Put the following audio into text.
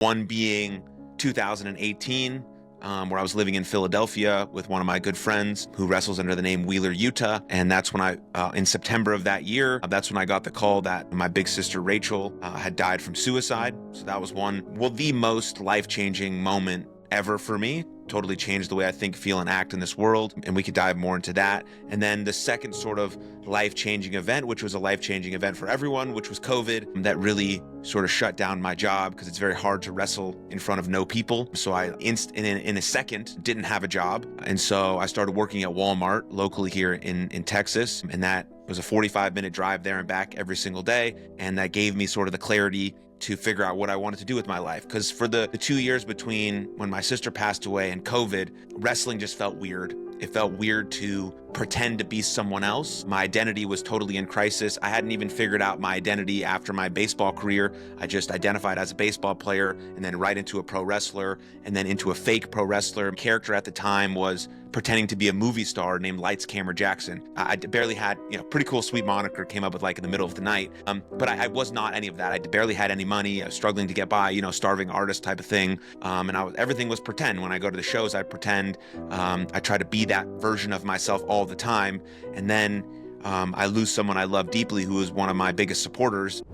One being 2018, where I was living in Philadelphia with one of my good friends who wrestles under the name Wheeler Utah. And that's when in September of that year, that's when I got the call that my big sister Rachel had died from suicide. So that was the most life-changing moment ever for me. Totally changed the way I think, feel, and act in this world. And we could dive more into that. And then the second sort of life-changing event, which was a life-changing event for everyone, which was COVID, that really sort of shut down my job because it's very hard to wrestle in front of no people. So I, in a second, didn't have a job. And so I started working at Walmart locally here in Texas. And that was a 45-minute drive there and back every single day. And that gave me sort of the clarity to figure out what I wanted to do with my life. Because for the 2 years between when my sister passed away and COVID, wrestling just felt weird. It felt weird to pretend to be someone else. My identity was totally in crisis. I hadn't even figured out my identity after my baseball career. I just identified as a baseball player and then right into a pro wrestler and then into a fake pro wrestler. Character at the time was pretending to be a movie star named Lights Camera Jackson. I barely had, pretty cool sweet moniker came up with like in the middle of the night. But I was not any of that. I barely had any money. I was struggling to get by, starving artist type of thing. And everything was pretend. When I go to the shows, I pretend. I try to be that version of myself all the time. And then I lose someone I love deeply who was one of my biggest supporters.